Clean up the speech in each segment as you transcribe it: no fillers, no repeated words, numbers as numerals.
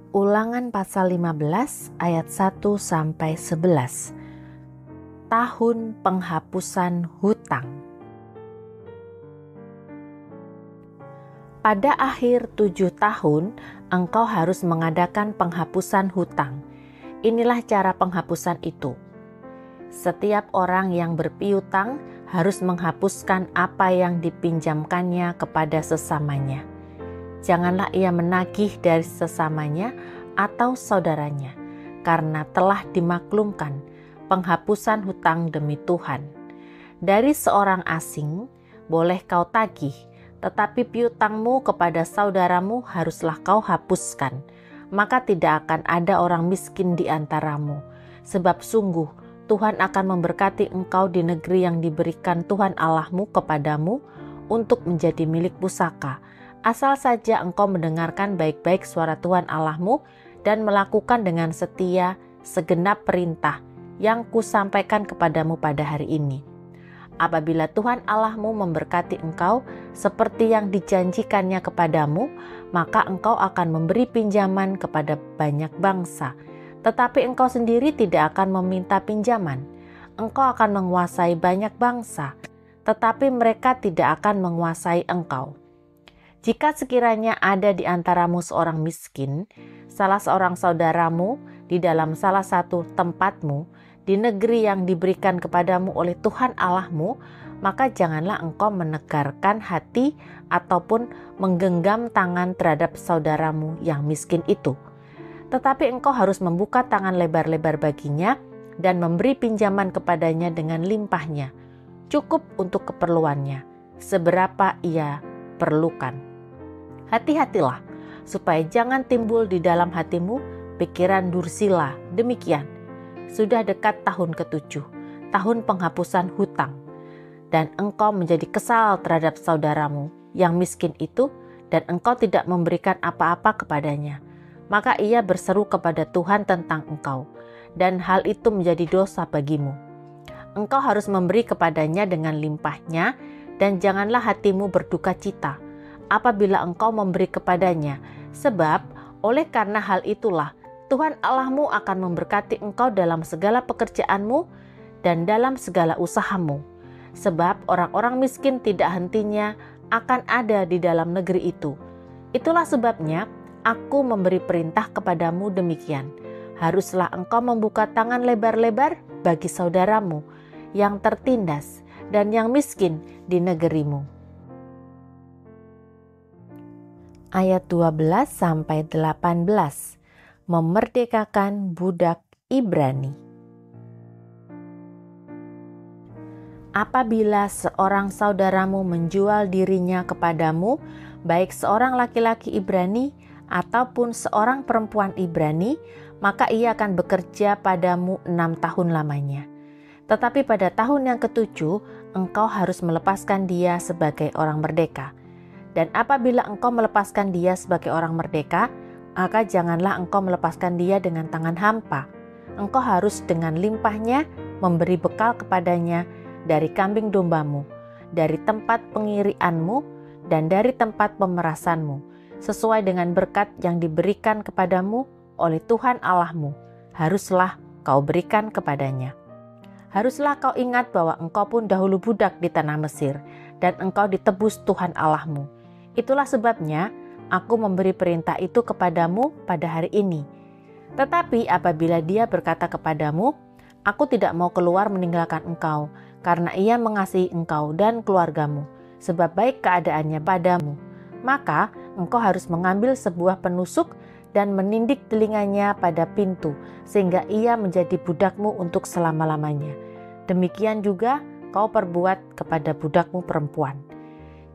Ulangan pasal 15 ayat 1-11. Tahun penghapusan hutang. Pada akhir 7 tahun, engkau harus mengadakan penghapusan hutang. Inilah cara penghapusan itu. Setiap orang yang berpiutang harus menghapuskan apa yang dipinjamkannya kepada sesamanya. Janganlah ia menagih dari sesamanya atau saudaranya, karena telah dimaklumkan penghapusan hutang demi Tuhan. Dari seorang asing boleh kau tagih, tetapi piutangmu kepada saudaramu haruslah kau hapuskan. Maka tidak akan ada orang miskin di antaramu, sebab sungguh Tuhan akan memberkati engkau di negeri yang diberikan Tuhan Allahmu kepadamu untuk menjadi milik pusaka. Asal saja engkau mendengarkan baik-baik suara Tuhan Allahmu dan melakukan dengan setia segenap perintah yang kusampaikan kepadamu pada hari ini. Apabila Tuhan Allahmu memberkati engkau seperti yang dijanjikannya kepadamu, maka engkau akan memberi pinjaman kepada banyak bangsa. Tetapi engkau sendiri tidak akan meminta pinjaman. Engkau akan menguasai banyak bangsa, tetapi mereka tidak akan menguasai engkau. Jika sekiranya ada di antaramu seorang miskin, salah seorang saudaramu di dalam salah satu tempatmu, di negeri yang diberikan kepadamu oleh Tuhan Allahmu, maka janganlah engkau menegarkan hati ataupun menggenggam tangan terhadap saudaramu yang miskin itu. Tetapi engkau harus membuka tangan lebar-lebar baginya dan memberi pinjaman kepadanya dengan limpahnya, cukup untuk keperluannya, seberapa ia perlukan. Hati-hatilah, supaya jangan timbul di dalam hatimu pikiran dursila. Demikian, sudah dekat tahun ke-7, tahun penghapusan hutang, dan engkau menjadi kesal terhadap saudaramu yang miskin itu, dan engkau tidak memberikan apa-apa kepadanya. Maka ia berseru kepada Tuhan tentang engkau, dan hal itu menjadi dosa bagimu. Engkau harus memberi kepadanya dengan limpahnya, dan janganlah hatimu berduka cita apabila engkau memberi kepadanya, sebab oleh karena hal itulah Tuhan Allahmu akan memberkati engkau dalam segala pekerjaanmu dan dalam segala usahamu. Sebab orang-orang miskin tidak hentinya akan ada di dalam negeri itu. Itulah sebabnya aku memberi perintah kepadamu demikian. Haruslah engkau membuka tangan lebar-lebar bagi saudaramu yang tertindas dan yang miskin di negerimu. Ayat 12-18. Memerdekakan budak Ibrani. Apabila seorang saudaramu menjual dirinya kepadamu, baik seorang laki-laki Ibrani ataupun seorang perempuan Ibrani, maka ia akan bekerja padamu 6 tahun lamanya. Tetapi pada tahun yang ke-7, engkau harus melepaskan dia sebagai orang merdeka. Dan apabila engkau melepaskan dia sebagai orang merdeka, maka janganlah engkau melepaskan dia dengan tangan hampa. Engkau harus dengan limpahnya memberi bekal kepadanya dari kambing dombamu, dari tempat pengirianmu, dan dari tempat pemerasanmu, sesuai dengan berkat yang diberikan kepadamu oleh Tuhan Allahmu. Haruslah kau berikan kepadanya. Haruslah kau ingat bahwa engkau pun dahulu budak di tanah Mesir, dan engkau ditebus Tuhan Allahmu. Itulah sebabnya aku memberi perintah itu kepadamu pada hari ini. Tetapi apabila dia berkata kepadamu, aku tidak mau keluar meninggalkan engkau, karena ia mengasihi engkau dan keluargamu, sebab baik keadaannya padamu, maka engkau harus mengambil sebuah penusuk dan menindik telinganya pada pintu, sehingga ia menjadi budakmu untuk selama-lamanya. Demikian juga kau perbuat kepada budakmu perempuan.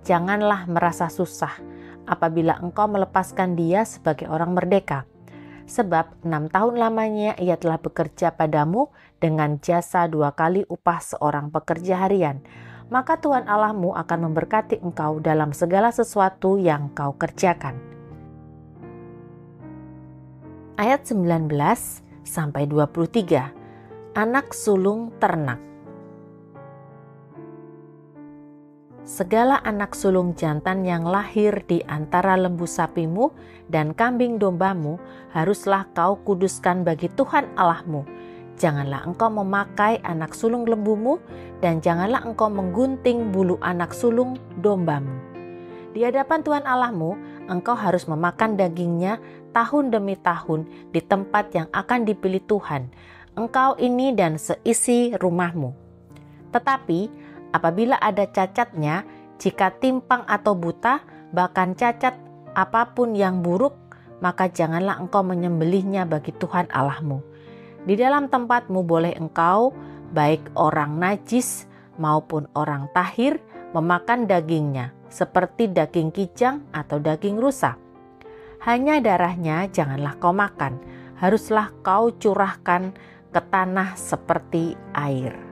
Janganlah merasa susah apabila engkau melepaskan dia sebagai orang merdeka. Sebab 6 tahun lamanya ia telah bekerja padamu dengan jasa 2 kali upah seorang pekerja harian. Maka Tuhan Allahmu akan memberkati engkau dalam segala sesuatu yang kau kerjakan. Ayat 19-23. Anak sulung ternak. Segala anak sulung jantan yang lahir di antara lembu sapimu dan kambing dombamu haruslah kau kuduskan bagi Tuhan Allahmu. Janganlah engkau memakai anak sulung lembumu dan janganlah engkau menggunting bulu anak sulung dombamu. Di hadapan Tuhan Allahmu, engkau harus memakan dagingnya tahun demi tahun di tempat yang akan dipilih Tuhan, engkau ini dan seisi rumahmu. Tetapi apabila ada cacatnya, jika timpang atau buta, bahkan cacat apapun yang buruk, maka janganlah engkau menyembelihnya bagi Tuhan Allahmu. Di dalam tempatmu boleh engkau, baik orang najis maupun orang tahir, memakan dagingnya, seperti daging kijang atau daging rusa. Hanya darahnya janganlah kau makan, haruslah kau curahkan ke tanah seperti air.